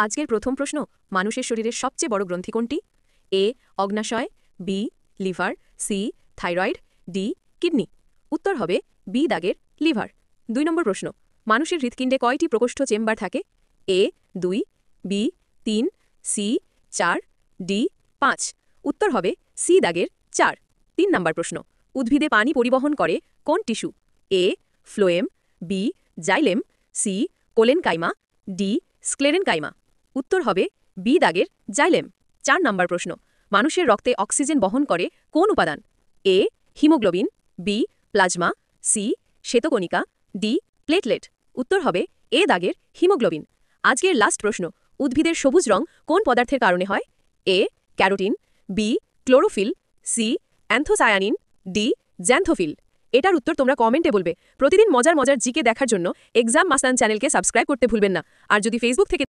আজকের প্রথম প্রশ্ন, মানুষের শরীরের সবচেয়ে বড় গ্রন্থি কোনটি? এ অগ্নাশয়, B liver, C thyroid, D kidney. উত্তর হবে বি দাগের লিভার। 2 নম্বর প্রশ্ন, মানুষের হৃৎপিণ্ডে কয়টি প্রকোষ্ঠ চেম্বার থাকে? এ 2, বি 3, সি 4, ডি 5। উত্তর হবে সি দাগের 4। 3 নম্বর প্রশ্ন, উদ্ভিদে পানি পরিবহন করে কোন tissue? A phloem, B xylem, C collenchyma, D sclerenchyma. উত্তর হবে বি দাগের জাইলেম। 4 নম্বর প্রশ্ন, মানুষের রক্তে অক্সিজেন বহন করে কোন উপাদান? A haemoglobin, B plasma, C শ্বেতকণিকা, ডি প্লেটলেট। উত্তর হবে এ দাগের হিমোগ্লোবিন। আজকের লাস্ট প্রশ্ন, উদ্ভিদের সবুজ রং কোন পদার্থের কারণে হয়? A carotene, B chlorophyll, C anthocyanin, D xanthophyll. এটার উত্তর তোমরা কমেন্টে বলবে। প্রতিদিন মজার জিকে দেখার জন্য এক্সাম মাস্তান চ্যানেলকে সাবস্ক্রাইব করতে ভুলবেন না। আর যদি ফেসবুক থেকে